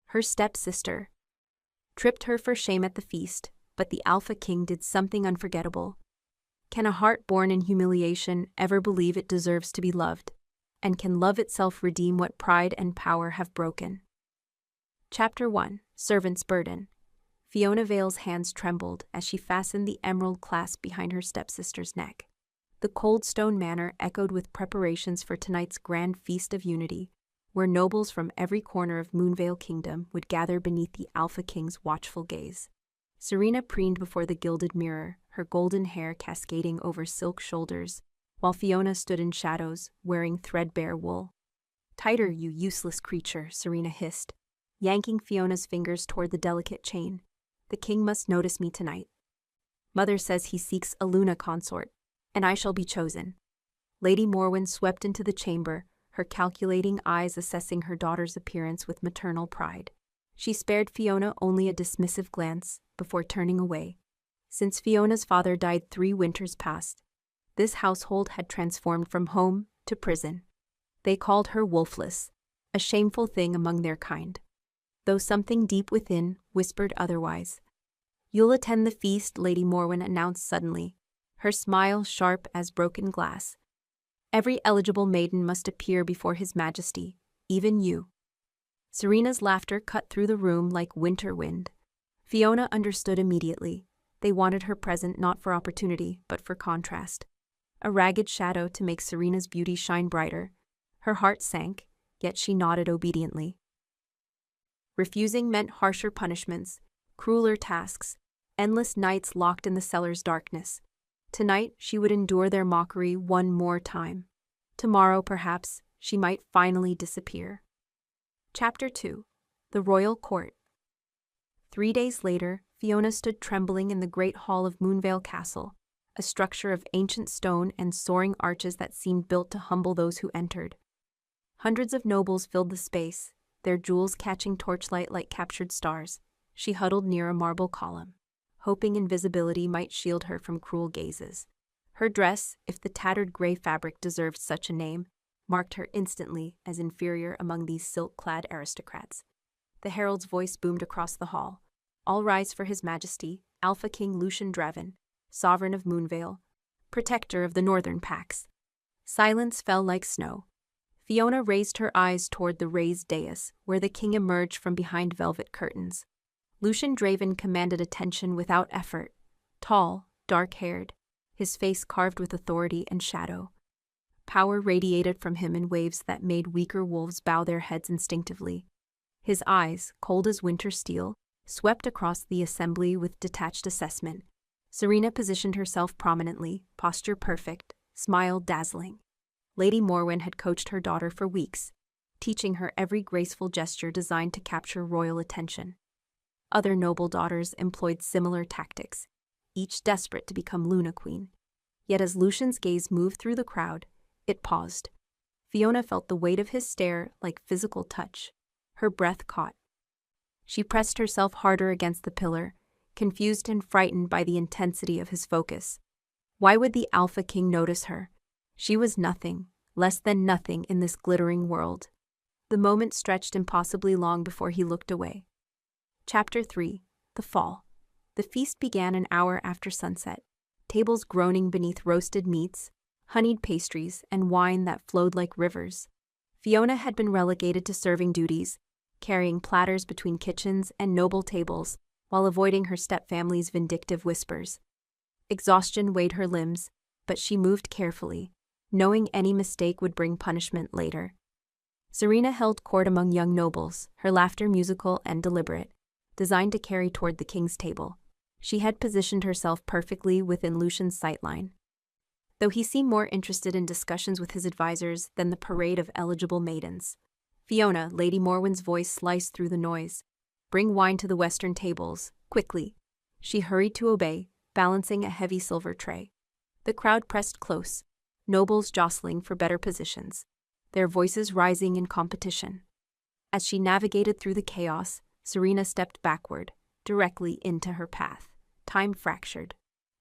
Her stepsister tripped her for shame at the feast, but the Alpha King did something unforgettable. Can a heart born in humiliation ever believe it deserves to be loved? And can love itself redeem what pride and power have broken? Chapter 1. Servant's Burden. Fiona Vale's hands trembled as she fastened the emerald clasp behind her stepsister's neck. The cold stone manor echoed with preparations for tonight's grand feast of unity, where nobles from every corner of Moonvale Kingdom would gather beneath the Alpha King's watchful gaze. Serena preened before the gilded mirror, her golden hair cascading over silk shoulders, while Fiona stood in shadows, wearing threadbare wool. "Tighter, you useless creature," Serena hissed, yanking Fiona's fingers toward the delicate chain. "The king must notice me tonight. Mother says he seeks a Luna consort, and I shall be chosen." Lady Morwen swept into the chamber, her calculating eyes assessing her daughter's appearance with maternal pride. She spared Fiona only a dismissive glance before turning away. Since Fiona's father died 3 winters past, this household had transformed from home to prison. They called her wolfless, a shameful thing among their kind, though something deep within whispered otherwise. "You'll attend the feast," Lady Morwen announced suddenly, her smile sharp as broken glass. "Every eligible maiden must appear before His Majesty, even you." Serena's laughter cut through the room like winter wind. Fiona understood immediately. They wanted her present not for opportunity, but for contrast. A ragged shadow to make Serena's beauty shine brighter. Her heart sank, yet she nodded obediently. Refusing meant harsher punishments, crueler tasks, endless nights locked in the cellar's darkness. Tonight, she would endure their mockery one more time. Tomorrow, perhaps, she might finally disappear. Chapter 2. The Royal Court. 3 days later, Fiona stood trembling in the great hall of Moonvale Castle, a structure of ancient stone and soaring arches that seemed built to humble those who entered. Hundreds of nobles filled the space, their jewels catching torchlight like captured stars. She huddled near a marble column, hoping invisibility might shield her from cruel gazes. Her dress, if the tattered gray fabric deserved such a name, marked her instantly as inferior among these silk-clad aristocrats. The herald's voice boomed across the hall. "All rise for His Majesty, Alpha King Lucien Draven, Sovereign of Moonvale, Protector of the Northern Pax." Silence fell like snow. Fiona raised her eyes toward the raised dais, where the king emerged from behind velvet curtains. Lucien Draven commanded attention without effort. Tall, dark-haired, his face carved with authority and shadow. Power radiated from him in waves that made weaker wolves bow their heads instinctively. His eyes, cold as winter steel, swept across the assembly with detached assessment. Serena positioned herself prominently, posture perfect, smile dazzling. Lady Morwen had coached her daughter for weeks, teaching her every graceful gesture designed to capture royal attention. Other noble daughters employed similar tactics, each desperate to become Luna Queen. Yet as Lucien's gaze moved through the crowd, it paused. Fiona felt the weight of his stare like physical touch. Her breath caught. She pressed herself harder against the pillar, confused and frightened by the intensity of his focus. Why would the Alpha King notice her? She was nothing, less than nothing in this glittering world. The moment stretched impossibly long before he looked away. Chapter 3. The Fall. The feast began an hour after sunset, tables groaning beneath roasted meats, honeyed pastries, and wine that flowed like rivers. Fiona had been relegated to serving duties, carrying platters between kitchens and noble tables, while avoiding her stepfamily's vindictive whispers. Exhaustion weighed her limbs, but she moved carefully, knowing any mistake would bring punishment later. Serena held court among young nobles, her laughter musical and deliberate, designed to carry toward the king's table. She had positioned herself perfectly within Lucien's sightline, though he seemed more interested in discussions with his advisors than the parade of eligible maidens. "Fiona," Lady Morwen's voice sliced through the noise. "Bring wine to the western tables, quickly." She hurried to obey, balancing a heavy silver tray. The crowd pressed close, nobles jostling for better positions, their voices rising in competition. As she navigated through the chaos, Serena stepped backward, directly into her path. Time fractured.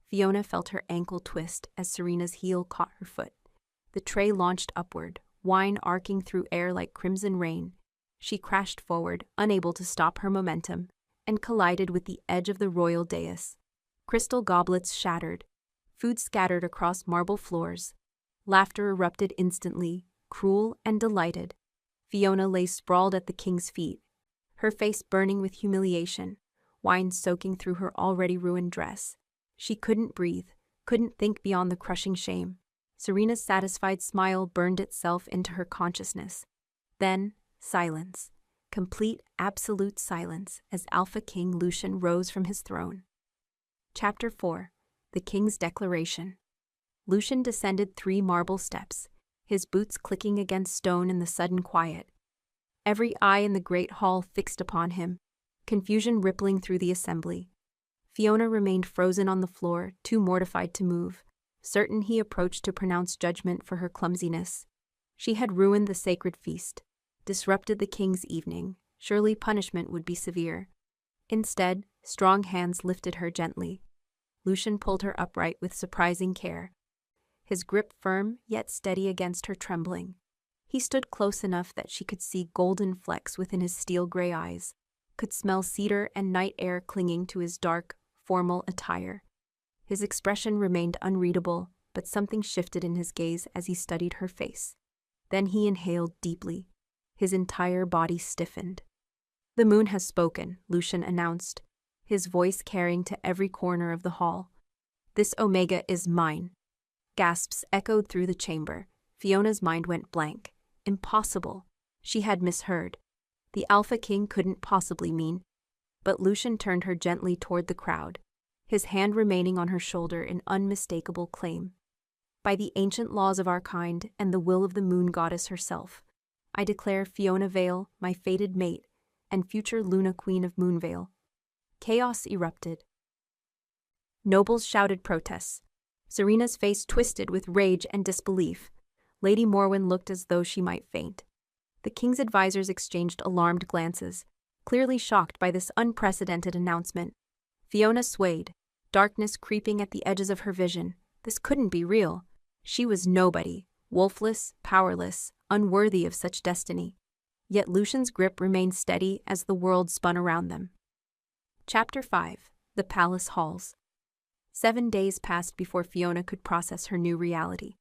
Fiona felt her ankle twist as Serena's heel caught her foot. The tray launched upward, wine arcing through air like crimson rain. She crashed forward, unable to stop her momentum, and collided with the edge of the royal dais. Crystal goblets shattered. Food scattered across marble floors. Laughter erupted instantly, cruel and delighted. Fiona lay sprawled at the king's feet, her face burning with humiliation, wine soaking through her already ruined dress. She couldn't breathe, couldn't think beyond the crushing shame. Serena's satisfied smile burned itself into her consciousness. Then, silence. Complete, absolute silence as Alpha King Lucien rose from his throne. Chapter 4. The King's Declaration. Lucien descended 3 marble steps, his boots clicking against stone in the sudden quiet. Every eye in the great hall fixed upon him, confusion rippling through the assembly. Fiona remained frozen on the floor, too mortified to move, certain he approached to pronounce judgment for her clumsiness. She had ruined the sacred feast, disrupted the king's evening. Surely punishment would be severe. Instead, strong hands lifted her gently. Lucien pulled her upright with surprising care, his grip firm yet steady against her trembling. He stood close enough that she could see golden flecks within his steel-gray eyes, could smell cedar and night air clinging to his dark, formal attire. His expression remained unreadable, but something shifted in his gaze as he studied her face. Then he inhaled deeply. His entire body stiffened. "The moon has spoken," Lucien announced, his voice carrying to every corner of the hall. "This Omega is mine." Gasps echoed through the chamber. Fiona's mind went blank. Impossible. She had misheard. The Alpha King couldn't possibly mean. But Lucien turned her gently toward the crowd, his hand remaining on her shoulder in unmistakable claim. "By the ancient laws of our kind and the will of the moon goddess herself, I declare Fiona Vale my fated mate and future Luna Queen of Moonvale." Chaos erupted. Nobles shouted protests. Serena's face twisted with rage and disbelief. Lady Morwen looked as though she might faint. The king's advisors exchanged alarmed glances, clearly shocked by this unprecedented announcement. Fiona swayed, darkness creeping at the edges of her vision. This couldn't be real. She was nobody, wolfless, powerless, unworthy of such destiny. Yet Lucien's grip remained steady as the world spun around them. Chapter 5. The Palace Halls. 7 days passed before Fiona could process her new reality.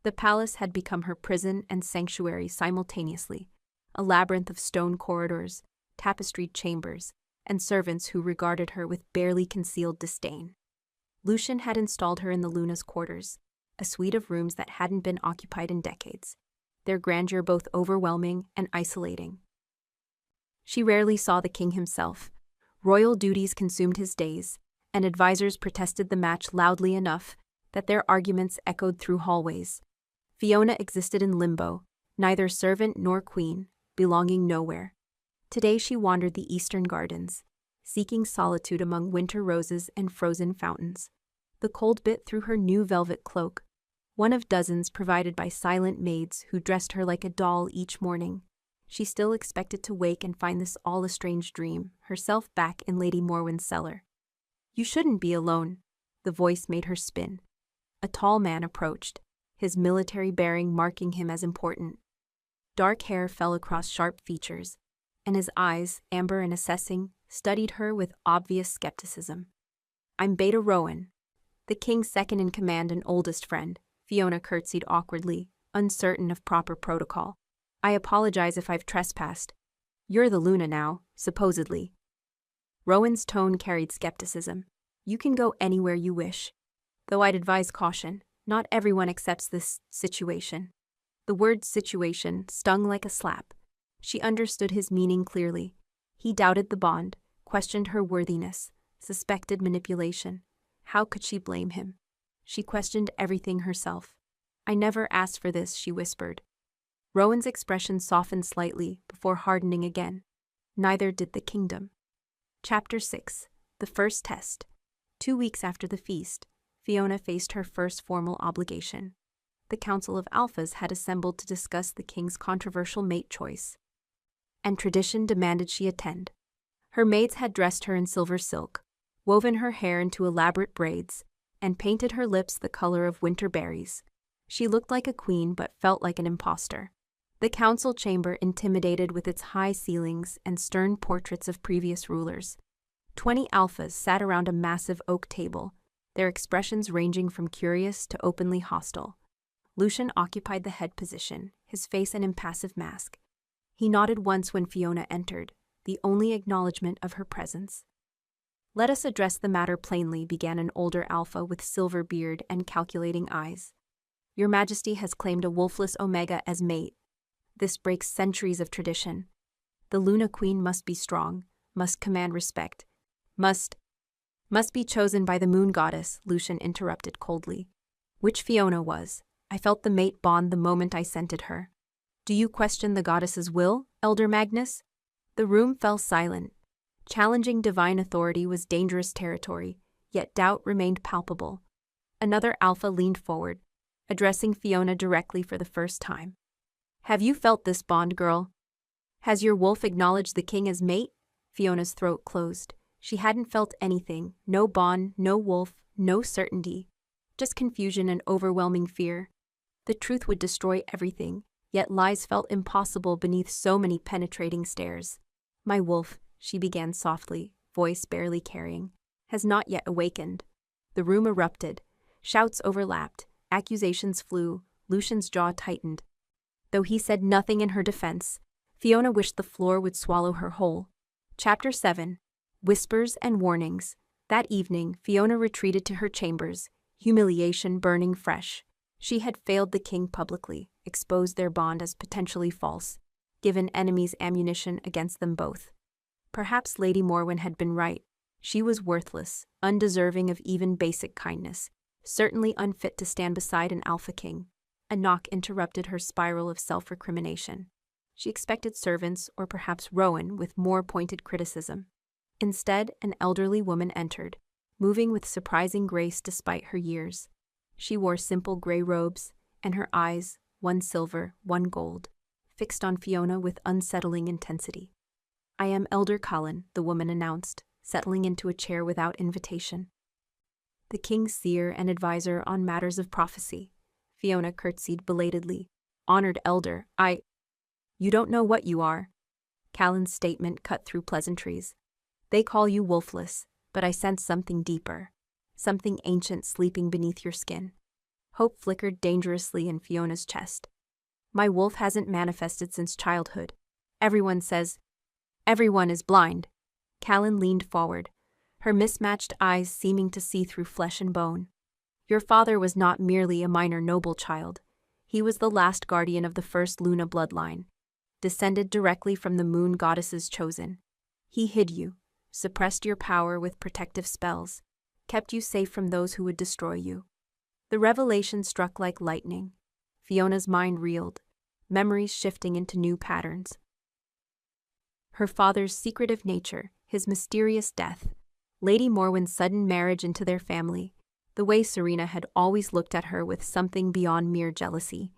The palace had become her prison and sanctuary simultaneously, a labyrinth of stone corridors, tapestried chambers, and servants who regarded her with barely concealed disdain. Lucien had installed her in the Luna's quarters, a suite of rooms that hadn't been occupied in decades, their grandeur both overwhelming and isolating. She rarely saw the king himself. Royal duties consumed his days, and advisors protested the match loudly enough that their arguments echoed through hallways. Fiona existed in limbo, neither servant nor queen, belonging nowhere. Today she wandered the eastern gardens, seeking solitude among winter roses and frozen fountains. The cold bit through her new velvet cloak, one of dozens provided by silent maids who dressed her like a doll each morning. She still expected to wake and find this all a strange dream, herself back in Lady Morwen's cellar. "You shouldn't be alone," the voice made her spin. A tall man approached, his military bearing marking him as important. Dark hair fell across sharp features, and his eyes, amber and assessing, studied her with obvious skepticism. "I'm Beta Rowan, the king's second-in-command and oldest friend," Fiona curtsied awkwardly, uncertain of proper protocol. "I apologize if I've trespassed. You're the Luna now, supposedly." Rowan's tone carried skepticism. "You can go anywhere you wish. Though I'd advise caution. Not everyone accepts this situation." The word situation stung like a slap. She understood his meaning clearly. He doubted the bond, questioned her worthiness, suspected manipulation. How could she blame him? She questioned everything herself. "I never asked for this," she whispered. Rowan's expression softened slightly before hardening again. Neither did the kingdom. Chapter 6. The First Test. 2 weeks after the feast, Fiona faced her first formal obligation. The Council of Alphas had assembled to discuss the king's controversial mate choice, and tradition demanded she attend. Her maids had dressed her in silver silk, woven her hair into elaborate braids, and painted her lips the color of winter berries. She looked like a queen but felt like an imposter. The council chamber intimidated with its high ceilings and stern portraits of previous rulers. 20 alphas sat around a massive oak table, their expressions ranging from curious to openly hostile. Lucien occupied the head position, his face an impassive mask. He nodded once when Fiona entered, the only acknowledgement of her presence. "Let us address the matter plainly," began an older alpha with silver beard and calculating eyes. "Your Majesty has claimed a wolfless Omega as mate. This breaks centuries of tradition. The Luna Queen must be strong, must command respect, must be chosen by the moon goddess," Lucien interrupted coldly. "Which Fiona was. I felt the mate bond the moment I scented her. Do you question the goddess's will, Elder Magnus?" The room fell silent. Challenging divine authority was dangerous territory, yet doubt remained palpable. Another alpha leaned forward, addressing Fiona directly for the first time. "Have you felt this bond, girl? Has your wolf acknowledged the king as mate?" Fiona's throat closed. She hadn't felt anything, no bond, no wolf, no certainty. Just confusion and overwhelming fear. The truth would destroy everything, yet lies felt impossible beneath so many penetrating stares. "My wolf," she began softly, voice barely carrying, "has not yet awakened." The room erupted. Shouts overlapped, accusations flew, Lucien's jaw tightened. Though he said nothing in her defense, Fiona wished the floor would swallow her whole. Chapter 7. Whispers and Warnings. That evening, Fiona retreated to her chambers, humiliation burning fresh. She had failed the king publicly, exposed their bond as potentially false, given enemies ammunition against them both. Perhaps Lady Morwen had been right. She was worthless, undeserving of even basic kindness, certainly unfit to stand beside an Alpha King. A knock interrupted her spiral of self-recrimination. She expected servants or perhaps Rowan with more pointed criticism. Instead, an elderly woman entered, moving with surprising grace despite her years. She wore simple gray robes, and her eyes, one silver, one gold, fixed on Fiona with unsettling intensity. "I am Elder Cullen," the woman announced, settling into a chair without invitation. "The king's seer and advisor on matters of prophecy." Fiona curtsied belatedly. "Honored elder, You don't know what you are." Callan's statement cut through pleasantries. "They call you wolfless, but I sense something deeper. Something ancient sleeping beneath your skin." Hope flickered dangerously in Fiona's chest. "My wolf hasn't manifested since childhood. Everyone is blind." Callan leaned forward, her mismatched eyes seeming to see through flesh and bone. "Your father was not merely a minor noble child. He was the last guardian of the first Luna bloodline, descended directly from the moon goddess's chosen. He hid you, suppressed your power with protective spells, kept you safe from those who would destroy you." The revelation struck like lightning. Fiona's mind reeled, memories shifting into new patterns. Her father's secretive nature, his mysterious death, Lady Morwen's sudden marriage into their family, the way Serena had always looked at her with something beyond mere jealousy,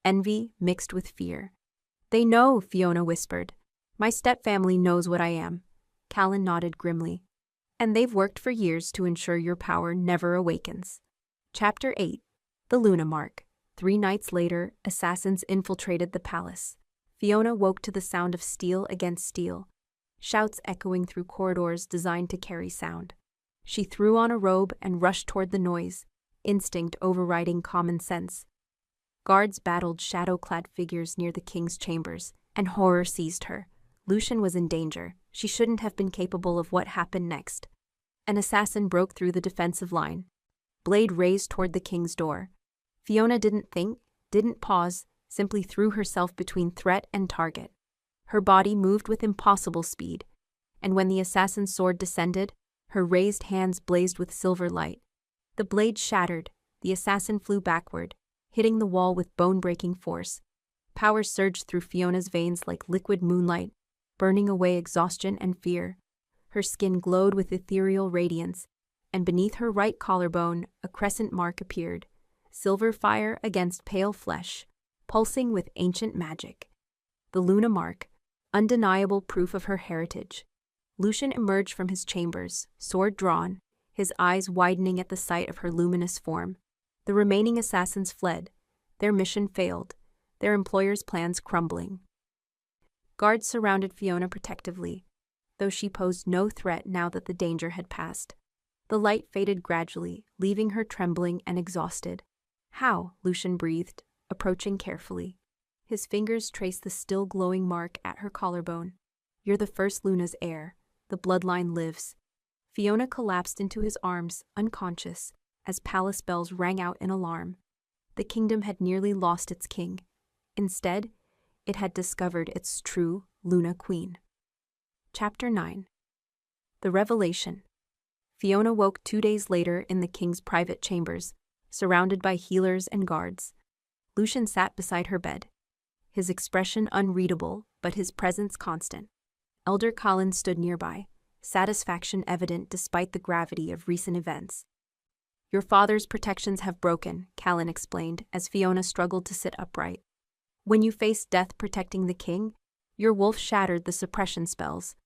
envy mixed with fear. "They know," Fiona whispered. "My stepfamily knows what I am." Callan nodded grimly. "And they've worked for years to ensure your power never awakens." Chapter 8. The Luna Mark. 3 nights later, assassins infiltrated the palace. Fiona woke to the sound of steel against steel, shouts echoing through corridors designed to carry sound. She threw on a robe and rushed toward the noise, instinct overriding common sense. Guards battled shadow-clad figures near the king's chambers, and horror seized her. Lucien was in danger. She shouldn't have been capable of what happened next. An assassin broke through the defensive line, blade raised toward the king's door. Fiona didn't think, didn't pause, simply threw herself between threat and target. Her body moved with impossible speed, and when the assassin's sword descended, her raised hands blazed with silver light. The blade shattered, the assassin flew backward, hitting the wall with bone-breaking force. Power surged through Fiona's veins like liquid moonlight, burning away exhaustion and fear. Her skin glowed with ethereal radiance, and beneath her right collarbone, a crescent mark appeared, silver fire against pale flesh, pulsing with ancient magic. The Luna Mark, undeniable proof of her heritage. Lucien emerged from his chambers, sword drawn, his eyes widening at the sight of her luminous form. The remaining assassins fled. Their mission failed. their employer's plans crumbling. Guards surrounded Fiona protectively, though she posed no threat now that the danger had passed. The light faded gradually, leaving her trembling and exhausted. "How?" Lucien breathed, approaching carefully. His fingers traced the still glowing mark at her collarbone. "You're the first Luna's heir. The bloodline lives." Fiona collapsed into his arms, unconscious, as palace bells rang out in alarm. The kingdom had nearly lost its king. Instead, it had discovered its true Luna Queen. Chapter 9. The Revelation. Fiona woke 2 days later in the king's private chambers, surrounded by healers and guards. Lucien sat beside her bed, his expression unreadable, but his presence constant. Elder Colin stood nearby, satisfaction evident despite the gravity of recent events. "Your father's protections have broken," Callan explained as Fiona struggled to sit upright. "When you faced death protecting the king, your wolf shattered the suppression spells.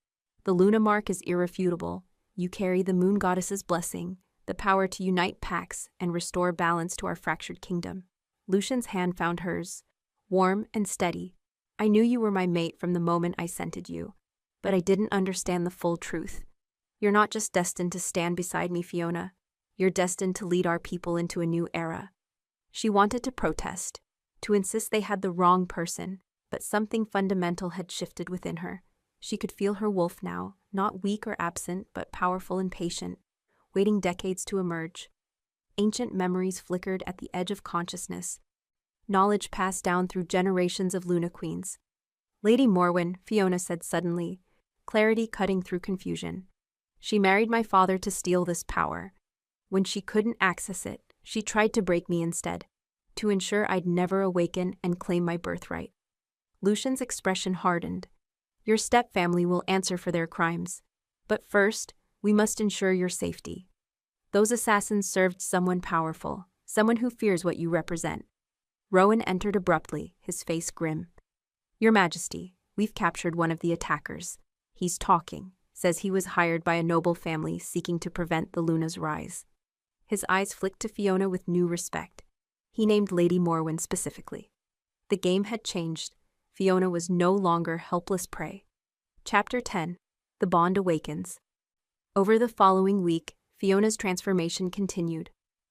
The Luna mark is irrefutable. You carry the moon goddess's blessing, the power to unite packs and restore balance to our fractured kingdom." Lucien's hand found hers, warm and steady. "I knew you were my mate from the moment I scented you, but I didn't understand the full truth. You're not just destined to stand beside me, Fiona. You're destined to lead our people into a new era." She wanted to protest, to insist they had the wrong person, but something fundamental had shifted within her. She could feel her wolf now, not weak or absent, but powerful and patient, waiting decades to emerge. Ancient memories flickered at the edge of consciousness, knowledge passed down through generations of Luna Queens. "Lady Morwen," Fiona said suddenly, clarity cutting through confusion. "She married my father to steal this power. When she couldn't access it, she tried to break me instead, to ensure I'd never awaken and claim my birthright." Lucien's expression hardened. "Your stepfamily will answer for their crimes. But first, we must ensure your safety. Those assassins served someone powerful, someone who fears what you represent." Rowan entered abruptly, his face grim. "Your Majesty, we've captured one of the attackers. He's talking, says he was hired by a noble family seeking to prevent the Luna's rise." His eyes flicked to Fiona with new respect. He named Lady Morwen specifically. The game had changed. Fiona was no longer helpless prey. Chapter 10. The Bond Awakens. Over the following week, Fiona's transformation continued.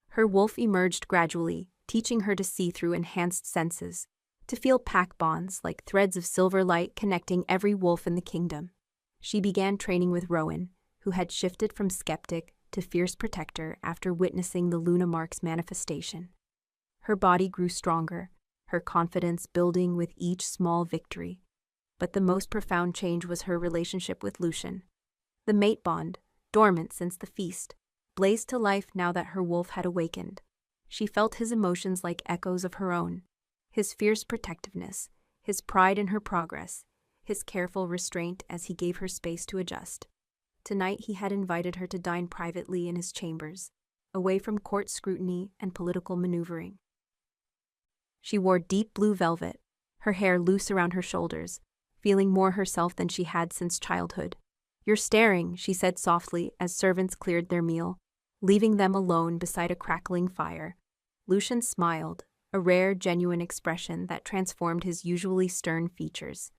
Her wolf emerged gradually, teaching her to see through enhanced senses, to feel pack bonds like threads of silver light connecting every wolf in the kingdom. She began training with Rowan, who had shifted from skeptic to fierce protector after witnessing the Luna Mark's manifestation. Her body grew stronger, her confidence building with each small victory. But the most profound change was her relationship with Lucien. The mate bond, dormant since the feast, blazed to life now that her wolf had awakened. She felt his emotions like echoes of her own. His fierce protectiveness, his pride in her progress, his careful restraint as he gave her space to adjust. Tonight he had invited her to dine privately in his chambers, away from court scrutiny and political maneuvering. She wore deep blue velvet, her hair loose around her shoulders, feeling more herself than she had since childhood. "You're staring," she said softly as servants cleared their meal, leaving them alone beside a crackling fire. Lucien smiled, a rare, genuine expression that transformed his usually stern features.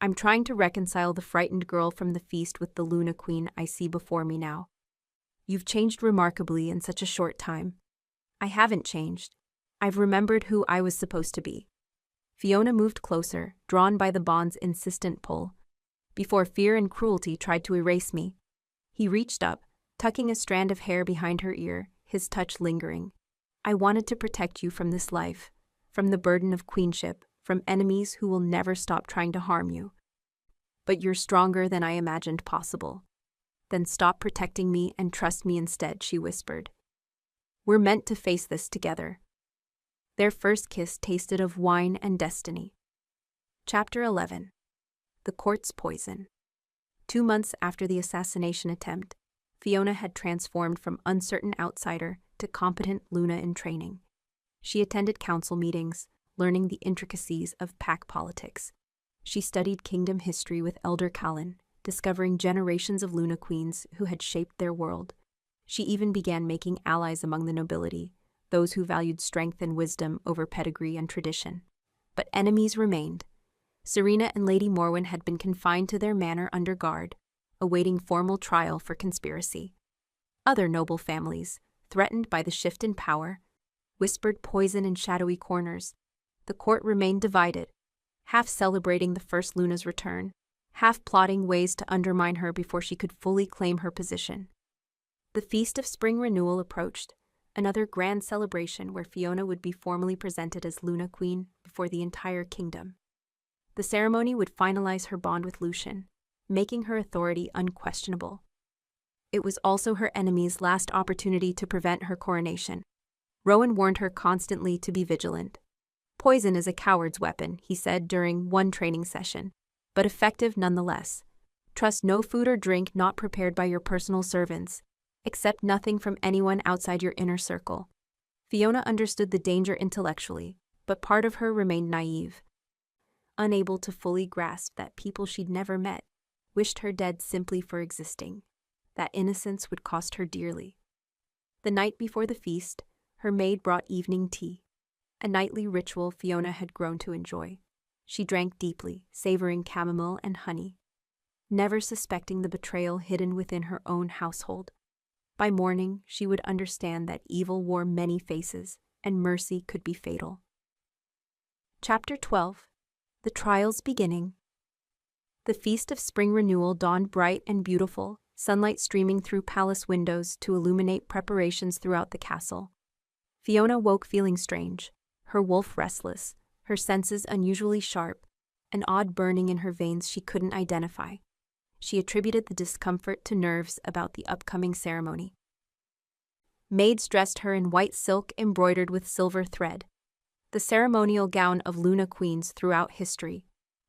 "I'm trying to reconcile the frightened girl from the feast with the Luna Queen I see before me now." "You've changed remarkably in such a short time." "I haven't changed. I've remembered who I was supposed to be." Fiona moved closer, drawn by the bond's insistent pull. "Before fear and cruelty tried to erase me." He reached up, tucking a strand of hair behind her ear, his touch lingering. "I wanted to protect you from this life, from the burden of queenship, from enemies who will never stop trying to harm you. But you're stronger than I imagined possible. Then stop protecting me and trust me instead," she whispered. "We're meant to face this together." Their first kiss tasted of wine and destiny. Chapter 11. The Court's Poison. 2 months after the assassination attempt, Fiona had transformed from uncertain outsider to competent Luna in training. She attended council meetings, learning the intricacies of pack politics. She studied kingdom history with Elder Callan, discovering generations of Luna Queens who had shaped their world. She even began making allies among the nobility, those who valued strength and wisdom over pedigree and tradition. But enemies remained. Serena and Lady Morwen had been confined to their manor under guard, awaiting formal trial for conspiracy. Other noble families, threatened by the shift in power, whispered poison in shadowy corners. The court remained divided, half celebrating the first Luna's return, half plotting ways to undermine her before she could fully claim her position. The Feast of Spring Renewal approached, another grand celebration where Fiona would be formally presented as Luna Queen before the entire kingdom. The ceremony would finalize her bond with Lucien, making her authority unquestionable. It was also her enemy's last opportunity to prevent her coronation. Rowan warned her constantly to be vigilant. Poison is a coward's weapon, he said during one training session, but effective nonetheless. Trust no food or drink not prepared by your personal servants. Accept nothing from anyone outside your inner circle. Fiona understood the danger intellectually, but part of her remained naive. Unable to fully grasp that people she'd never met wished her dead simply for existing. That innocence would cost her dearly. The night before the feast, her maid brought evening tea, a nightly ritual Fiona had grown to enjoy. She drank deeply, savoring chamomile and honey, never suspecting the betrayal hidden within her own household. By morning, she would understand that evil wore many faces, and mercy could be fatal. Chapter 12. The Trial's Beginning. The Feast of Spring Renewal dawned bright and beautiful, sunlight streaming through palace windows to illuminate preparations throughout the castle. Fiona woke feeling strange, her wolf restless, her senses unusually sharp, an odd burning in her veins she couldn't identify. She attributed the discomfort to nerves about the upcoming ceremony. Maids dressed her in white silk embroidered with silver thread, the ceremonial gown of Luna Queens throughout history.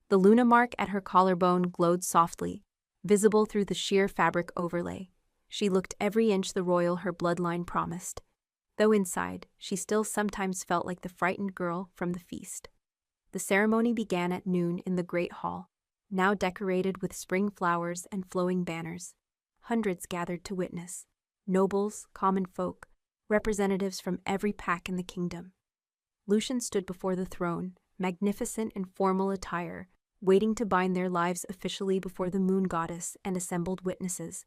The Luna mark at her collarbone glowed softly, visible through the sheer fabric overlay. She looked every inch the royal her bloodline promised, though inside, she still sometimes felt like the frightened girl from the feast. The ceremony began at noon in the Great Hall, now decorated with spring flowers and flowing banners. Hundreds gathered to witness. Nobles, common folk, representatives from every pack in the kingdom. Lucien stood before the throne, magnificent in formal attire, waiting to bind their lives officially before the moon goddess and assembled witnesses.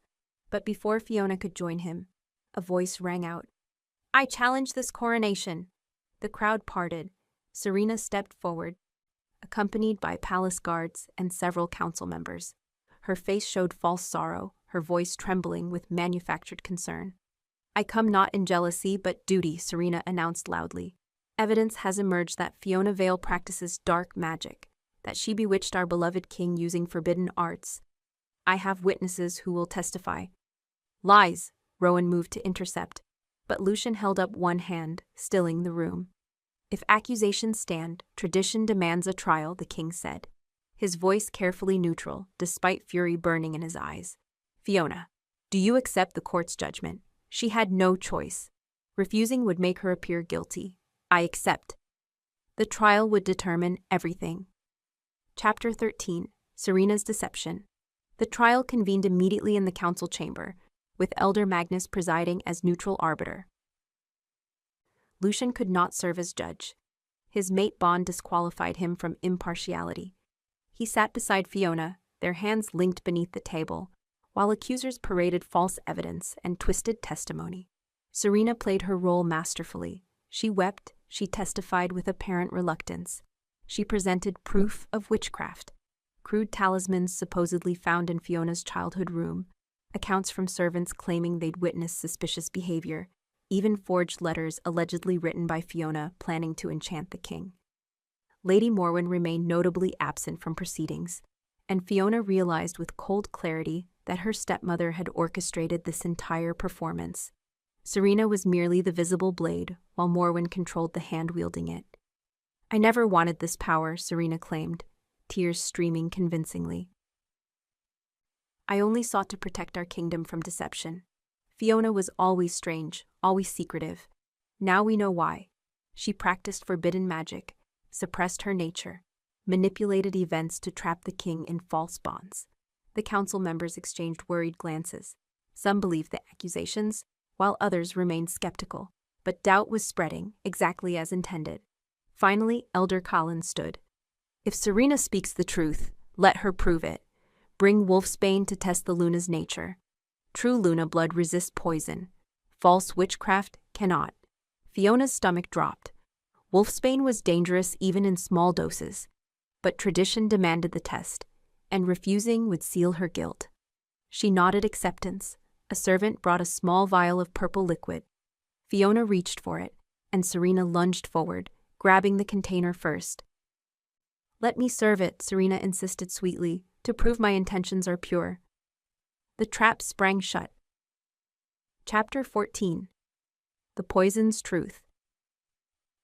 But before Fiona could join him, a voice rang out. "I challenge this coronation." The crowd parted. Serena stepped forward, accompanied by palace guards and several council members. Her face showed false sorrow, her voice trembling with manufactured concern. "I come not in jealousy but duty," Serena announced loudly. "Evidence has emerged that Fiona Vale practices dark magic, that she bewitched our beloved king using forbidden arts. I have witnesses who will testify." "Lies," Rowan moved to intercept, but Lucien held up one hand, stilling the room. "If accusations stand, tradition demands a trial," the king said, his voice carefully neutral, despite fury burning in his eyes. "Fiona, do you accept the court's judgment? She had no choice. Refusing would make her appear guilty. I accept." The trial would determine everything. Chapter 13. Serena's Deception. The trial convened immediately in the council chamber, with Elder Magnus presiding as neutral arbiter. Lucien could not serve as judge. His mate bond disqualified him from impartiality. He sat beside Fiona, their hands linked beneath the table, while accusers paraded false evidence and twisted testimony. Serena played her role masterfully. She wept, she testified with apparent reluctance. She presented proof of witchcraft, crude talismans supposedly found in Fiona's childhood room, accounts from servants claiming they'd witnessed suspicious behavior, even forged letters allegedly written by Fiona planning to enchant the king. Lady Morwen remained notably absent from proceedings, and Fiona realized with cold clarity that her stepmother had orchestrated this entire performance. Serena was merely the visible blade, while Morwen controlled the hand wielding it. "I never wanted this power," Serena claimed, tears streaming convincingly. "I only sought to protect our kingdom from deception. Fiona was always strange, always secretive. Now we know why. She practiced forbidden magic, suppressed her nature, manipulated events to trap the king in false bonds." The council members exchanged worried glances. Some believed the accusations, while others remained skeptical. But doubt was spreading, exactly as intended. Finally, Elder Colin stood. If Serena speaks the truth, let her prove it. Bring Wolfsbane to test the Luna's nature. True Luna blood resists poison. False witchcraft cannot. Fiona's stomach dropped. Wolfsbane was dangerous even in small doses. But tradition demanded the test, and refusing would seal her guilt. She nodded acceptance. A servant brought a small vial of purple liquid. Fiona reached for it, and Serena lunged forward, grabbing the container first. "Let me serve it," Serena insisted sweetly, "to prove my intentions are pure." The trap sprang shut. Chapter 14. The Poison's Truth.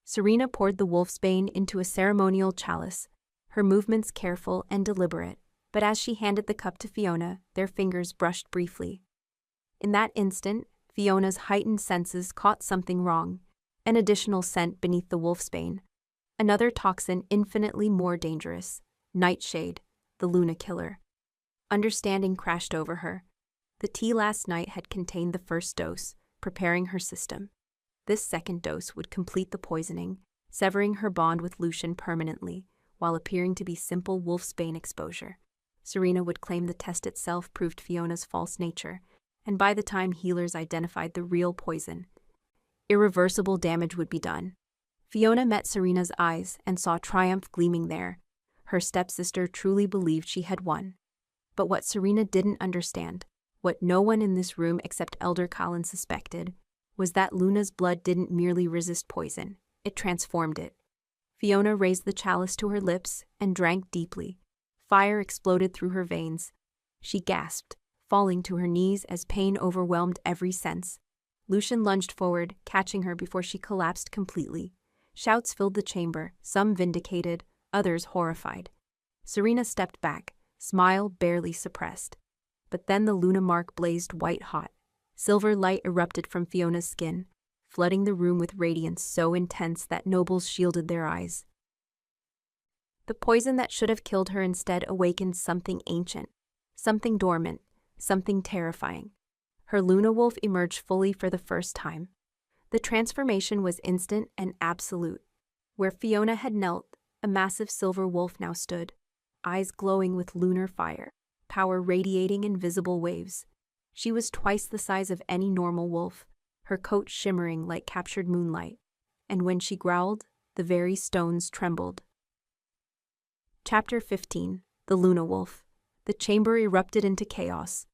Serena poured the wolfsbane into a ceremonial chalice, her movements careful and deliberate, but as she handed the cup to Fiona, their fingers brushed briefly. In that instant, Fiona's heightened senses caught something wrong, an additional scent beneath the wolfsbane, another toxin infinitely more dangerous, Nightshade, the Luna killer. Understanding crashed over her. The tea last night had contained the first dose, preparing her system. This second dose would complete the poisoning, severing her bond with Lucien permanently, while appearing to be simple wolfsbane exposure. Serena would claim the test itself proved Fiona's false nature, and by the time healers identified the real poison, irreversible damage would be done. Fiona met Serena's eyes and saw triumph gleaming there. Her stepsister truly believed she had won. But what Serena didn't understand, what no one in this room except Elder Colin suspected, was that Luna's blood didn't merely resist poison, it transformed it. Fiona raised the chalice to her lips and drank deeply. Fire exploded through her veins. She gasped, falling to her knees as pain overwhelmed every sense. Lucien lunged forward, catching her before she collapsed completely. Shouts filled the chamber, some vindicated, others horrified. Serena stepped back, smile barely suppressed. But then the Luna mark blazed white-hot. Silver light erupted from Fiona's skin, flooding the room with radiance so intense that nobles shielded their eyes. The poison that should have killed her instead awakened something ancient, something dormant, something terrifying. Her Luna wolf emerged fully for the first time. The transformation was instant and absolute. Where Fiona had knelt, a massive silver wolf now stood, eyes glowing with lunar fire, power radiating in visible waves. She was twice the size of any normal wolf, her coat shimmering like captured moonlight, and when she growled, the very stones trembled. Chapter 15. The Luna Wolf. The chamber erupted into chaos.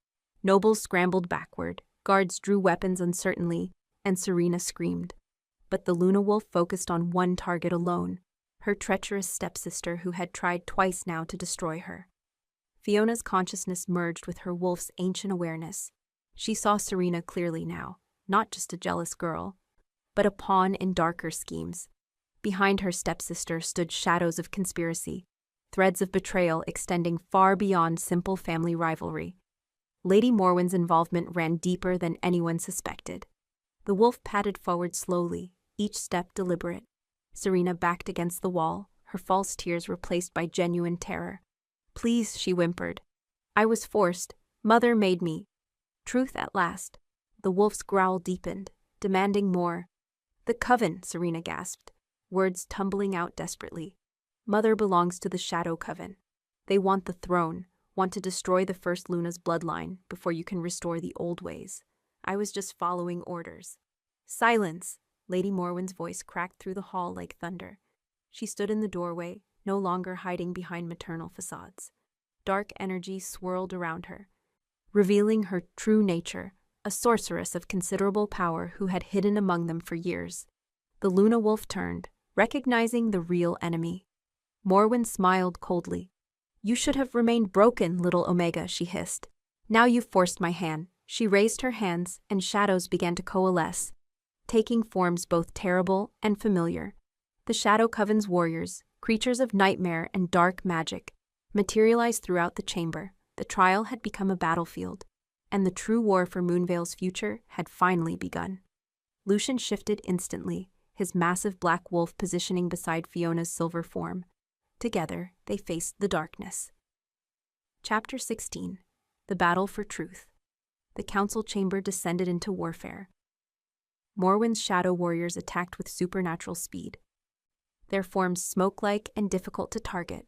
Nobles scrambled backward, guards drew weapons uncertainly, and Serena screamed. But the Luna Wolf focused on one target alone, her treacherous stepsister who had tried twice now to destroy her. Fiona's consciousness merged with her wolf's ancient awareness. She saw Serena clearly now, not just a jealous girl, but a pawn in darker schemes. Behind her stepsister stood shadows of conspiracy, threads of betrayal extending far beyond simple family rivalry. Lady Morwen's involvement ran deeper than anyone suspected. The wolf padded forward slowly, each step deliberate. Serena backed against the wall, her false tears replaced by genuine terror. "Please," she whimpered. "I was forced. Mother made me." Truth at last. The wolf's growl deepened, demanding more. "The coven," Serena gasped, words tumbling out desperately. "Mother belongs to the Shadow Coven. They want the throne, want to destroy the first Luna's bloodline before you can restore the old ways. I was just following orders." "Silence!" Lady Morwen's voice cracked through the hall like thunder. She stood in the doorway, no longer hiding behind maternal facades. Dark energy swirled around her, revealing her true nature, a sorceress of considerable power who had hidden among them for years. The Luna wolf turned, recognizing the real enemy. Morwen smiled coldly. "You should have remained broken, little Omega," she hissed. "Now you've forced my hand." She raised her hands, and shadows began to coalesce, taking forms both terrible and familiar. The Shadow Coven's warriors, creatures of nightmare and dark magic, materialized throughout the chamber. The trial had become a battlefield, and the true war for Moonvale's future had finally begun. Lucien shifted instantly, his massive black wolf positioning beside Fiona's silver form. Together, they faced the darkness. Chapter 16. The Battle for Truth. The council chamber descended into warfare. Morwen's shadow warriors attacked with supernatural speed. their forms smoke-like and difficult to target.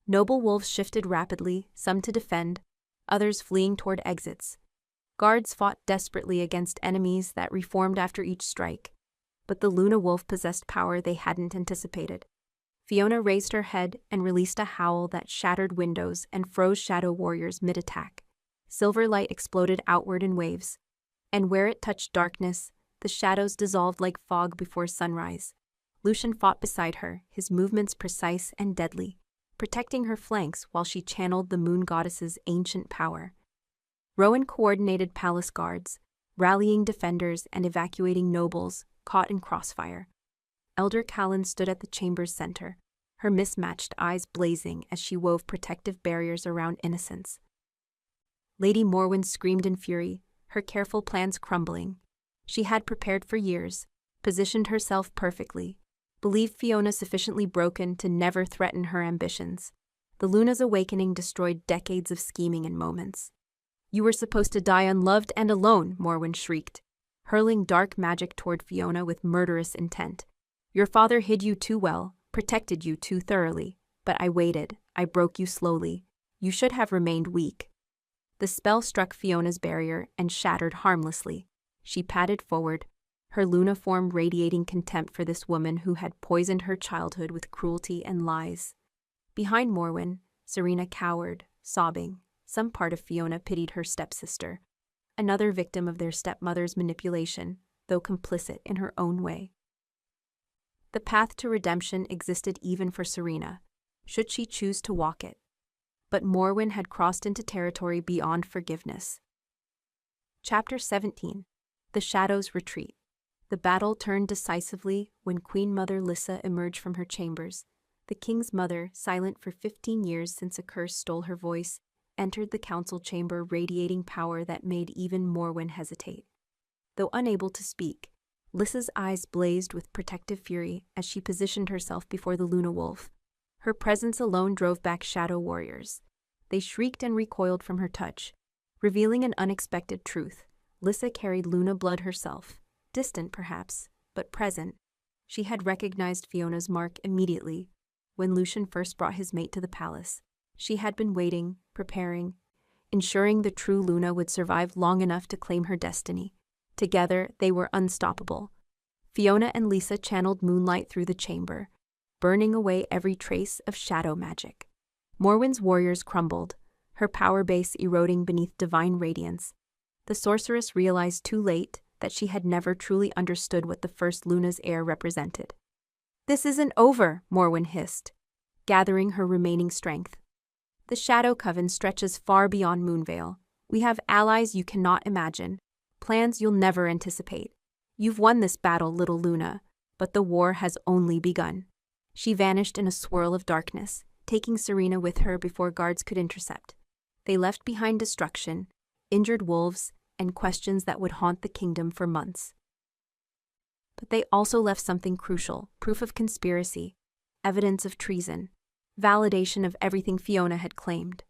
Noble wolves shifted rapidly, some to defend, others fleeing toward exits. Guards fought desperately against enemies that reformed after each strike, but the Luna wolf possessed power they hadn't anticipated. Fiona raised her head and released a howl that shattered windows and froze shadow warriors mid-attack. Silver light exploded outward in waves, and where it touched darkness, the shadows dissolved like fog before sunrise. Lucien fought beside her, his movements precise and deadly, protecting her flanks while she channeled the moon goddess's ancient power. Rowan coordinated palace guards, rallying defenders and evacuating nobles caught in crossfire. Elder Callan stood at the chamber's center, her mismatched eyes blazing as she wove protective barriers around innocents. Lady Morwen screamed in fury, her careful plans crumbling. She had prepared for years, positioned herself perfectly, believed Fiona sufficiently broken to never threaten her ambitions. The Luna's awakening destroyed decades of scheming in moments. "You were supposed to die unloved and alone," Morwen shrieked, hurling dark magic toward Fiona with murderous intent. "Your father hid you too well, protected you too thoroughly. But I waited, I broke you slowly. You should have remained weak." The spell struck Fiona's barrier and shattered harmlessly. She padded forward, her Luna form radiating contempt for this woman who had poisoned her childhood with cruelty and lies. Behind Morwen, Serena cowered, sobbing. Some part of Fiona pitied her stepsister, another victim of their stepmother's manipulation, though complicit in her own way. The path to redemption existed even for Serena, should she choose to walk it. But Morwen had crossed into territory beyond forgiveness. Chapter 17. The Shadows Retreat. The battle turned decisively when Queen Mother Lissa emerged from her chambers. The king's mother, silent for 15 years since a curse stole her voice, entered the council chamber radiating power that made even Morwen hesitate. Though unable to speak, Lissa's eyes blazed with protective fury as she positioned herself before the Luna wolf. Her presence alone drove back shadow warriors. They shrieked and recoiled from her touch, revealing an unexpected truth. Lissa carried Luna blood herself, distant perhaps, but present. She had recognized Fiona's mark immediately when Lucien first brought his mate to the palace. She had been waiting, preparing, ensuring the true Luna would survive long enough to claim her destiny. Together, they were unstoppable. Fiona and Lissa channeled moonlight through the chamber, burning away every trace of shadow magic. Morwen's warriors crumbled, her power base eroding beneath divine radiance. The sorceress realized too late that she had never truly understood what the first Luna's heir represented. "This isn't over," Morwen hissed, gathering her remaining strength. "The Shadow Coven stretches far beyond Moonvale. We have allies you cannot imagine, plans you'll never anticipate. You've won this battle, little Luna, but the war has only begun." She vanished in a swirl of darkness, taking Serena with her before guards could intercept. They left behind destruction, injured wolves, and questions that would haunt the kingdom for months. But they also left something crucial: proof of conspiracy, evidence of treason, validation of everything Fiona had claimed.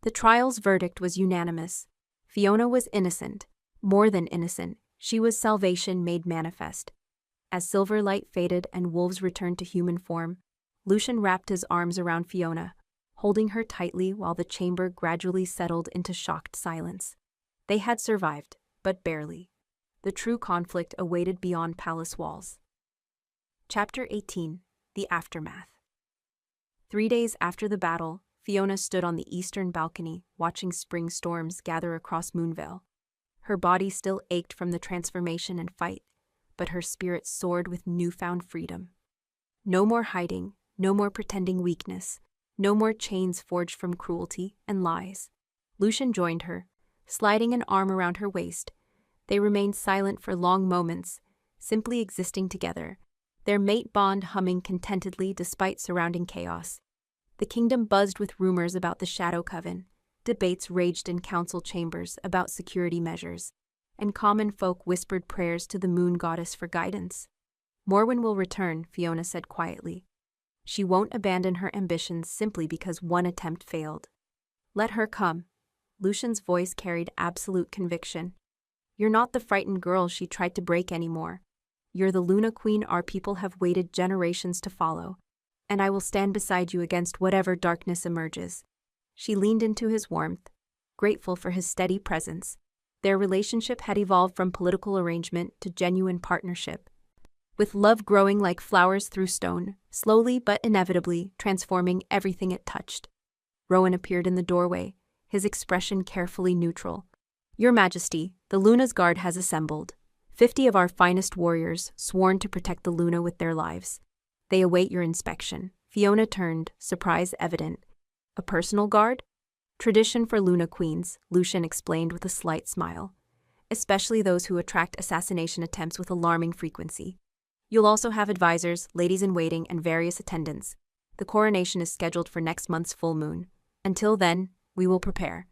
The trial's verdict was unanimous. Fiona was innocent, more than innocent. She was salvation made manifest. As silver light faded and wolves returned to human form, Lucien wrapped his arms around Fiona, holding her tightly while the chamber gradually settled into shocked silence. They had survived, but barely. The true conflict awaited beyond palace walls. Chapter 18. The Aftermath. 3 days after the battle, Fiona stood on the eastern balcony, watching spring storms gather across Moonvale. Her body still ached from the transformation and fight, but her spirit soared with newfound freedom. No more hiding, no more pretending weakness, no more chains forged from cruelty and lies. Lucien joined her, sliding an arm around her waist. They remained silent for long moments, simply existing together, their mate bond humming contentedly despite surrounding chaos. The kingdom buzzed with rumors about the Shadow Coven. Debates raged in council chambers about security measures, and common folk whispered prayers to the moon goddess for guidance. "Morwen will return," Fiona said quietly. "She won't abandon her ambitions simply because one attempt failed. Let her come." Lucien's voice carried absolute conviction. "You're not the frightened girl she tried to break anymore. You're the Luna Queen our people have waited generations to follow, and I will stand beside you against whatever darkness emerges." She leaned into his warmth, grateful for his steady presence. Their relationship had evolved from political arrangement to genuine partnership, with love growing like flowers through stone, slowly but inevitably transforming everything it touched. Rowan appeared in the doorway, his expression carefully neutral. "Your Majesty, the Luna's Guard has assembled. 50 of our finest warriors, sworn to protect the Luna with their lives. They await your inspection." Fiona turned, surprise evident. "A personal guard?" "Tradition for Luna Queens," Lucien explained with a slight smile. "Especially those who attract assassination attempts with alarming frequency. You'll also have advisors, ladies-in-waiting, and various attendants. The coronation is scheduled for next month's full moon. Until then, we will prepare."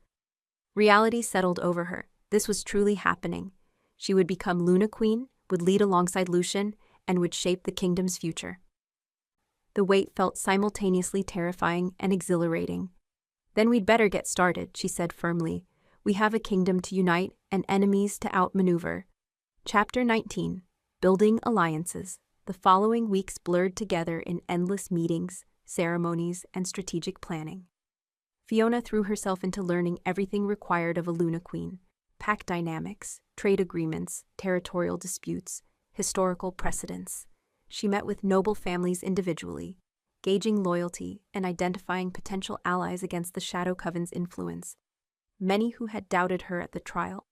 Reality settled over her. This was truly happening. She would become Luna Queen, would lead alongside Lucien, and would shape the kingdom's future. The wait felt simultaneously terrifying and exhilarating. "Then we'd better get started," she said firmly. "We have a kingdom to unite and enemies to outmaneuver." Chapter 19. Building Alliances. The following weeks blurred together in endless meetings, ceremonies, and strategic planning. Fiona threw herself into learning everything required of a Luna Queen: pack dynamics, trade agreements, territorial disputes, historical precedents. She met with noble families individually, gauging loyalty and identifying potential allies against the Shadow Coven's influence. Many who had doubted her at the trial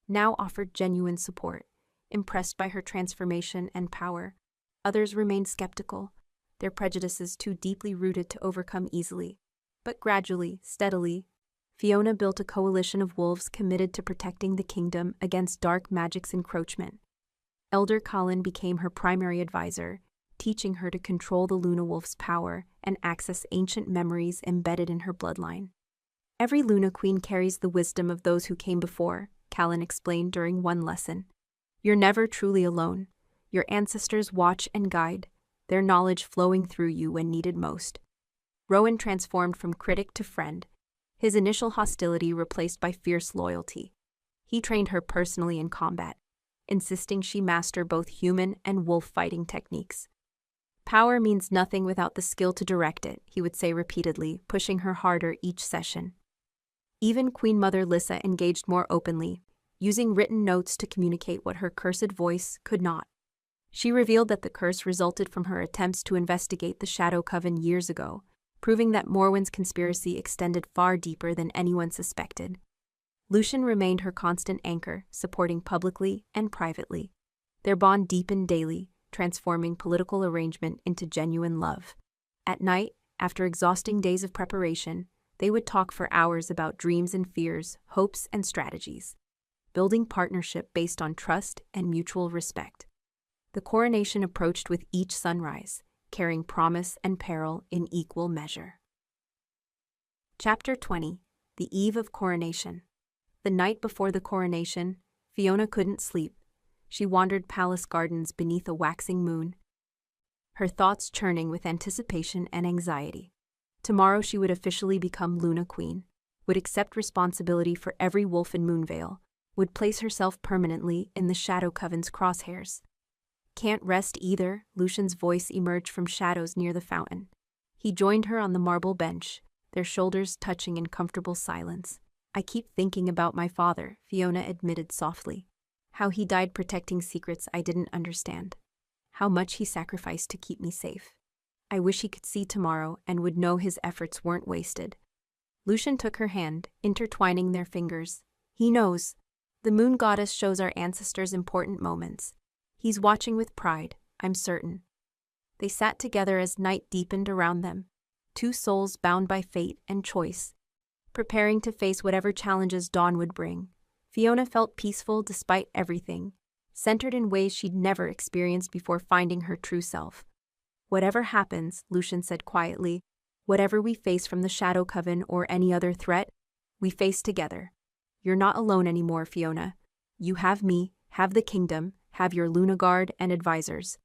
now offered genuine support, impressed by her transformation and power. Others remained skeptical, their prejudices too deeply rooted to overcome easily. But gradually, steadily, Fiona built a coalition of wolves committed to protecting the kingdom against dark magic's encroachment. Elder Colin became her primary advisor, teaching her to control the Luna Wolf's power and access ancient memories embedded in her bloodline. "Every Luna Queen carries the wisdom of those who came before," Callan explained during one lesson. "You're never truly alone. Your ancestors watch and guide, their knowledge flowing through you when needed most." Rowan transformed from critic to friend, his initial hostility replaced by fierce loyalty. He trained her personally in combat, insisting she master both human and wolf fighting techniques. "Power means nothing without the skill to direct it," he would say repeatedly, pushing her harder each session. Even Queen Mother Lissa engaged more openly, using written notes to communicate what her cursed voice could not. She revealed that the curse resulted from her attempts to investigate the Shadow Coven years ago, proving that Morwen's conspiracy extended far deeper than anyone suspected. Lucien remained her constant anchor, supporting publicly and privately. Their bond deepened daily, transforming political arrangement into genuine love. At night, after exhausting days of preparation, they would talk for hours about dreams and fears, hopes and strategies, building partnership based on trust and mutual respect. The coronation approached with each sunrise, carrying promise and peril in equal measure. Chapter 20. The Eve of Coronation. The night before the coronation, Fiona couldn't sleep. She wandered palace gardens beneath a waxing moon, her thoughts churning with anticipation and anxiety. Tomorrow she would officially become Luna Queen, would accept responsibility for every wolf in Moonvale, would place herself permanently in the Shadow Coven's crosshairs. "Can't rest either," Lucien's voice emerged from shadows near the fountain. He joined her on the marble bench, their shoulders touching in comfortable silence. "I keep thinking about my father," Fiona admitted softly. "How he died protecting secrets I didn't understand. How much he sacrificed to keep me safe. I wish he could see tomorrow and would know his efforts weren't wasted." Lucien took her hand, intertwining their fingers. "He knows. The moon goddess shows our ancestors important moments. He's watching with pride, I'm certain." They sat together as night deepened around them, two souls bound by fate and choice, preparing to face whatever challenges dawn would bring. Fiona felt peaceful despite everything, centered in ways she'd never experienced before finding her true self. "Whatever happens," Lucien said quietly, "whatever we face from the Shadow Coven or any other threat, we face together. You're not alone anymore, Fiona. You have me, have the kingdom, have your Luna Guard and advisors.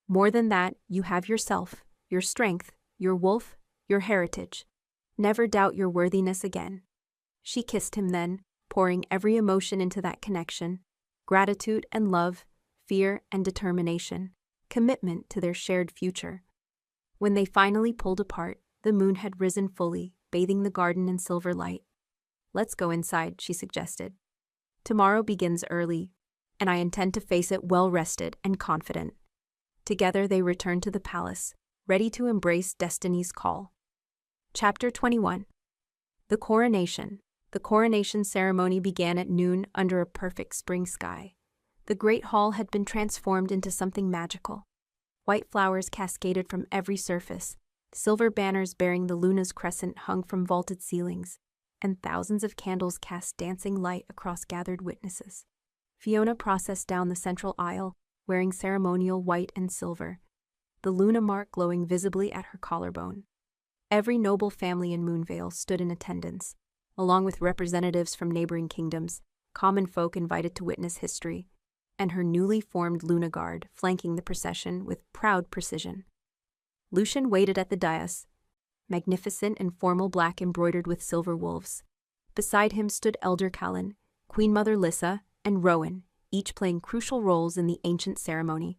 More than that, you have yourself, your strength, your wolf, your heritage. Never doubt your worthiness again." She kissed him then, pouring every emotion into that connection, gratitude and love, fear and determination, commitment to their shared future. When they finally pulled apart, the moon had risen fully, bathing the garden in silver light. "Let's go inside," she suggested. "Tomorrow begins early, and I intend to face it well-rested and confident." Together they returned to the palace, ready to embrace destiny's call. Chapter 21. The Coronation. The coronation ceremony began at noon under a perfect spring sky. The great hall had been transformed into something magical. White flowers cascaded from every surface, silver banners bearing the luna's crescent hung from vaulted ceilings, and thousands of candles cast dancing light across gathered witnesses. Fiona processed down the central aisle, wearing ceremonial white and silver, the luna mark glowing visibly at her collarbone. Every noble family in Moonvale stood in attendance, along with representatives from neighboring kingdoms, common folk invited to witness history, and her newly formed Luna Guard flanking the procession with proud precision. Lucien waited at the dais, magnificent in formal black embroidered with silver wolves. Beside him stood Elder Callan, Queen Mother Lissa, and Rowan, each playing crucial roles in the ancient ceremony.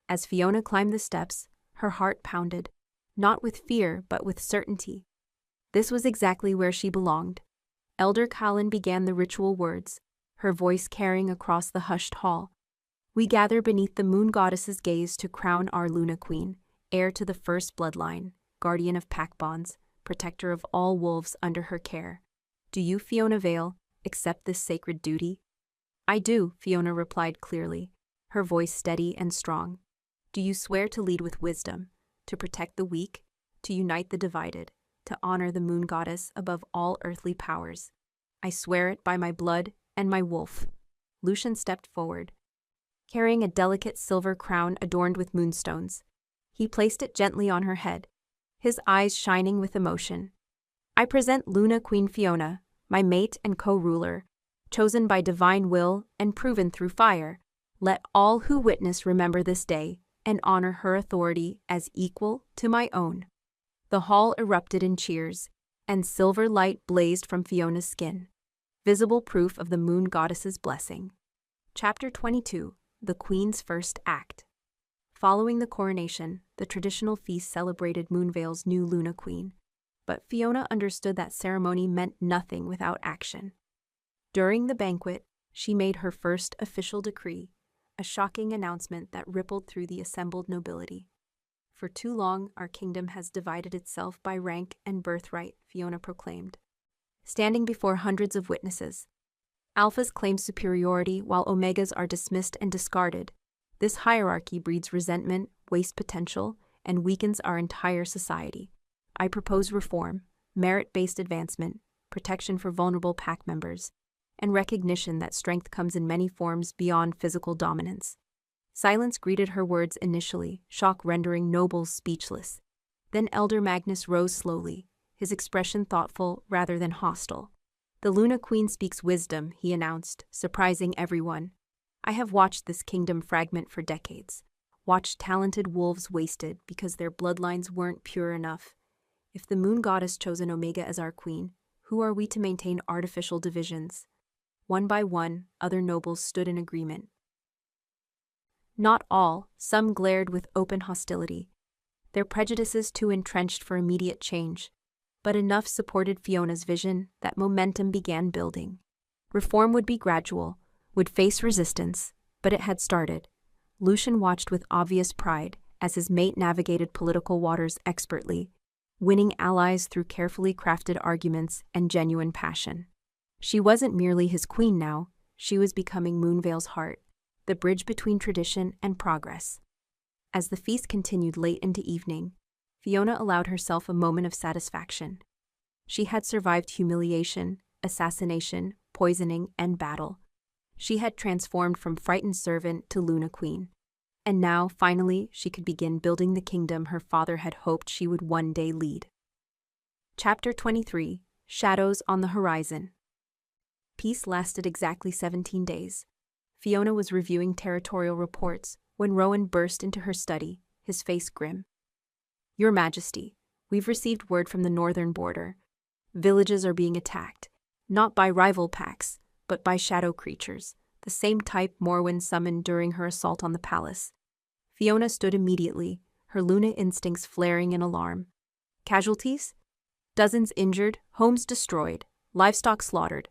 As Fiona climbed the steps, her heart pounded, not with fear but with certainty. This was exactly where she belonged. Elder Callan began the ritual words, her voice carrying across the hushed hall. "We gather beneath the moon goddess's gaze to crown our Luna Queen, heir to the first bloodline, guardian of pack bonds, protector of all wolves under her care. Do you, Fiona Vale, accept this sacred duty?" "I do," Fiona replied clearly, her voice steady and strong. "Do you swear to lead with wisdom, to protect the weak, to unite the divided, to honor the moon goddess above all earthly powers?" "I swear it by my blood and my wolf." Lucien stepped forward, carrying a delicate silver crown adorned with moonstones. He placed it gently on her head, his eyes shining with emotion. "I present Luna Queen Fiona, my mate and co-ruler, chosen by divine will and proven through fire. Let all who witness remember this day and honor her authority as equal to my own." The hall erupted in cheers, and silver light blazed from Fiona's skin, visible proof of the moon goddess's blessing. Chapter 22. The Queen's First Act. Following the coronation, the traditional feast celebrated Moonvale's new Luna Queen, but Fiona understood that ceremony meant nothing without action. During the banquet, she made her first official decree, a shocking announcement that rippled through the assembled nobility. "For too long, our kingdom has divided itself by rank and birthright," Fiona proclaimed, standing before hundreds of witnesses. "Alphas claim superiority while Omegas are dismissed and discarded. This hierarchy breeds resentment, wastes potential, and weakens our entire society. I propose reform, merit-based advancement, protection for vulnerable pack members, and recognition that strength comes in many forms beyond physical dominance." Silence greeted her words initially, shock rendering nobles speechless. Then Elder Magnus rose slowly, his expression thoughtful rather than hostile. "The Luna Queen speaks wisdom," he announced, surprising everyone. "I have watched this kingdom fragment for decades, watched talented wolves wasted because their bloodlines weren't pure enough. If the moon goddess chose an Omega as our queen, who are we to maintain artificial divisions?" One by one, other nobles stood in agreement. Not all, some glared with open hostility, their prejudices too entrenched for immediate change. But enough supported Fiona's vision that momentum began building. Reform would be gradual, would face resistance, but it had started. Lucien watched with obvious pride as his mate navigated political waters expertly, winning allies through carefully crafted arguments and genuine passion. She wasn't merely his queen now, she was becoming Moonvale's heart, the bridge between tradition and progress. As the feast continued late into evening, Fiona allowed herself a moment of satisfaction. She had survived humiliation, assassination, poisoning, and battle. She had transformed from frightened servant to Luna Queen. And now, finally, she could begin building the kingdom her father had hoped she would one day lead. Chapter 23. Shadows on the Horizon. Peace lasted exactly 17 days. Fiona was reviewing territorial reports when Rowan burst into her study, his face grim. "Your Majesty, we've received word from the northern border. Villages are being attacked, not by rival packs, but by shadow creatures, the same type Morwen summoned during her assault on the palace. Fiona stood immediately, her Luna instincts flaring in alarm. Casualties? Dozens injured, homes destroyed, livestock slaughtered.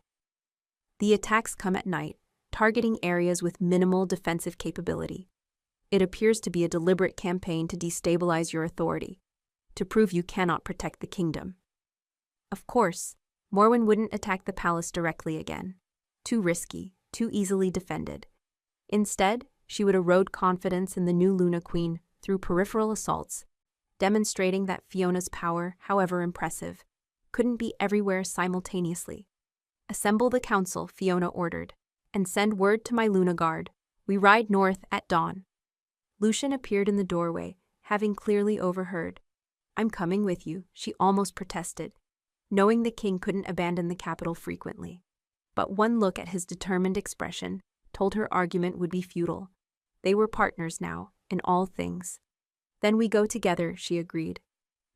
The attacks come at night, targeting areas with minimal defensive capability. It appears to be a deliberate campaign to destabilize your authority, to prove you cannot protect the kingdom. Of course, Morwen wouldn't attack the palace directly again. Too risky, too easily defended. Instead, she would erode confidence in the new Luna Queen through peripheral assaults, demonstrating that Fiona's power, however impressive, couldn't be everywhere simultaneously. Assemble the council, Fiona ordered, and send word to my Luna Guard. We ride north at dawn. Lucien appeared in the doorway, having clearly overheard. I'm coming with you, she almost protested, knowing the king couldn't abandon the capital frequently. But one look at his determined expression told her argument would be futile. They were partners now, in all things. Then we go together, she agreed.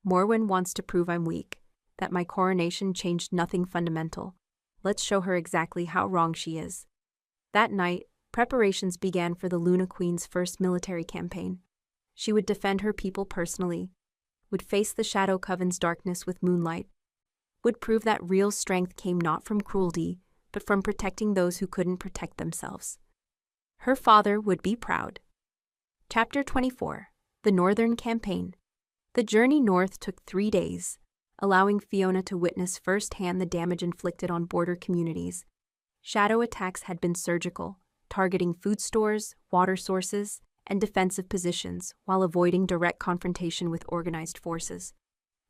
Morwen wants to prove I'm weak, that my coronation changed nothing fundamental. Let's show her exactly how wrong she is. That night, preparations began for the Luna Queen's first military campaign. She would defend her people personally, would face the Shadow Coven's darkness with moonlight, would prove that real strength came not from cruelty, but from protecting those who couldn't protect themselves. Her father would be proud. Chapter 24. The Northern Campaign. The journey north took 3 days, allowing Fiona to witness firsthand the damage inflicted on border communities. Shadow attacks had been surgical, targeting food stores, water sources, and defensive positions while avoiding direct confrontation with organized forces.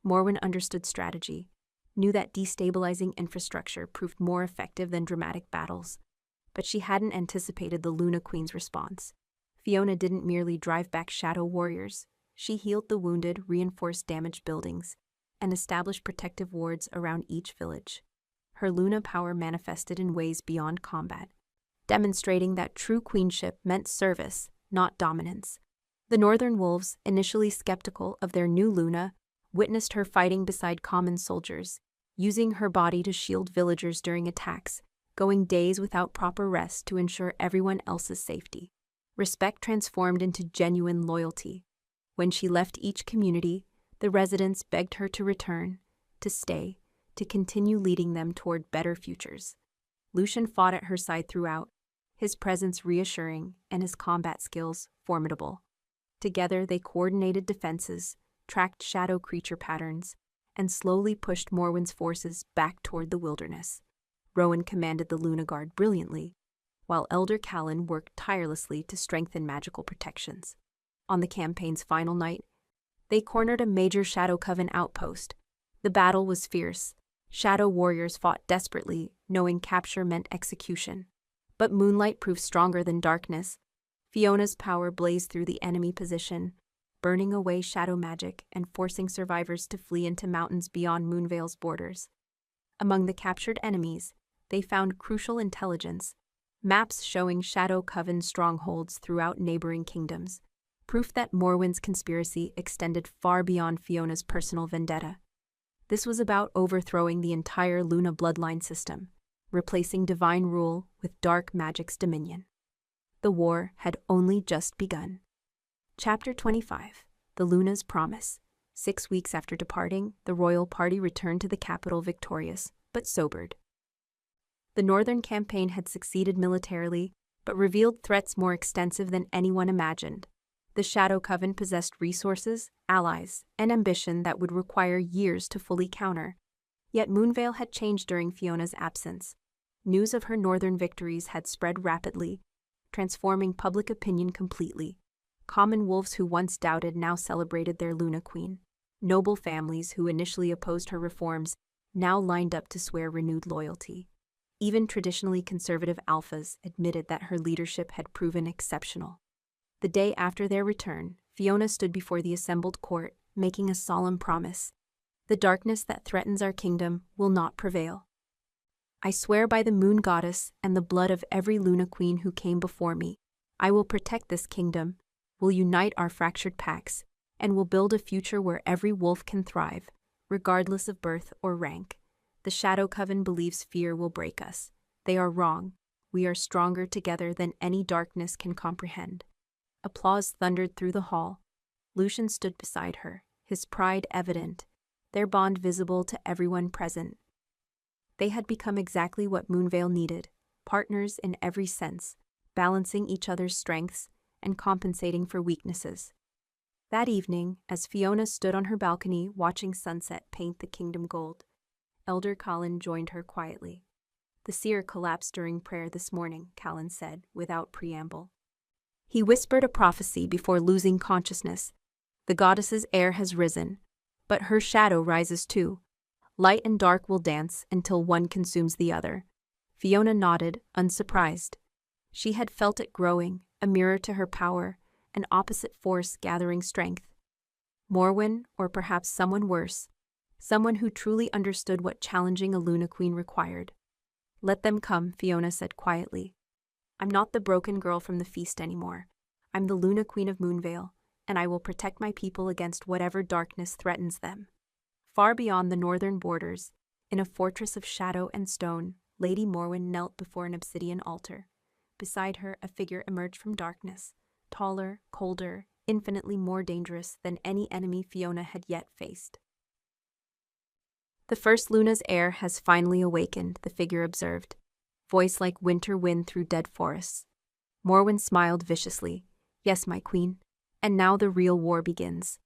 Morwen understood strategy, knew that destabilizing infrastructure proved more effective than dramatic battles, but she hadn't anticipated the Luna Queen's response. Fiona didn't merely drive back shadow warriors, she healed the wounded, reinforced damaged buildings, and established protective wards around each village. Her Luna power manifested in ways beyond combat, demonstrating that true queenship meant service, not dominance. The Northern Wolves, initially skeptical of their new Luna, witnessed her fighting beside common soldiers, using her body to shield villagers during attacks, going days without proper rest to ensure everyone else's safety. Respect transformed into genuine loyalty. When she left each community, the residents begged her to return, to stay, to continue leading them toward better futures. Lucien fought at her side throughout, his presence reassuring and his combat skills formidable. Together they coordinated defenses, tracked shadow creature patterns, and slowly pushed Morwen's forces back toward the wilderness. Rowan commanded the Luna Guard brilliantly, while Elder Callan worked tirelessly to strengthen magical protections. On the campaign's final night, they cornered a major Shadow Coven outpost. The battle was fierce. Shadow warriors fought desperately, knowing capture meant execution. But moonlight proved stronger than darkness. Fiona's power blazed through the enemy position, burning away shadow magic and forcing survivors to flee into mountains beyond Moonvale's borders. Among the captured enemies, they found crucial intelligence, maps showing Shadow Coven strongholds throughout neighboring kingdoms, proof that Morwen's conspiracy extended far beyond Fiona's personal vendetta. This was about overthrowing the entire Luna bloodline system, replacing divine rule with dark magic's dominion. The war had only just begun. Chapter 25. The Luna's Promise. 6 weeks after departing, the royal party returned to the capital victorious, but sobered. The northern campaign had succeeded militarily, but revealed threats more extensive than anyone imagined. The Shadow Coven possessed resources, allies, and ambition that would require years to fully counter. Yet Moonvale had changed during Fiona's absence. News of her northern victories had spread rapidly, transforming public opinion completely. Common wolves who once doubted now celebrated their Luna Queen. Noble families who initially opposed her reforms now lined up to swear renewed loyalty. Even traditionally conservative alphas admitted that her leadership had proven exceptional. The day after their return, Fiona stood before the assembled court, making a solemn promise. The darkness that threatens our kingdom will not prevail. I swear by the moon goddess and the blood of every Luna Queen who came before me, I will protect this kingdom, will unite our fractured packs, and will build a future where every wolf can thrive, regardless of birth or rank. The Shadow Coven believes fear will break us. They are wrong. we are stronger together than any darkness can comprehend." Applause thundered through the hall. Lucien stood beside her, his pride evident, their bond visible to everyone present. They had become exactly what Moonvale needed, partners in every sense, balancing each other's strengths and compensating for weaknesses. That evening, as Fiona stood on her balcony watching sunset paint the kingdom gold, Elder Colin joined her quietly. "The seer collapsed during prayer this morning," Callan said, without preamble. He whispered a prophecy before losing consciousness. "The goddess's heir has risen, but her shadow rises too. Light and dark will dance until one consumes the other." Fiona nodded, unsurprised. She had felt it growing, a mirror to her power, an opposite force gathering strength. Morwen, or perhaps someone worse, someone who truly understood what challenging a Luna Queen required. "Let them come," Fiona said quietly. "I'm not the broken girl from the feast anymore. I'm the Luna Queen of Moonvale, and I will protect my people against whatever darkness threatens them." Far beyond the northern borders, in a fortress of shadow and stone, Lady Morwen knelt before an obsidian altar. Beside her, a figure emerged from darkness, taller, colder, infinitely more dangerous than any enemy Fiona had yet faced. "The first Luna's heir has finally awakened," the figure observed, voice like winter wind through dead forests. Morwen smiled viciously. "Yes, my queen. And now the real war begins.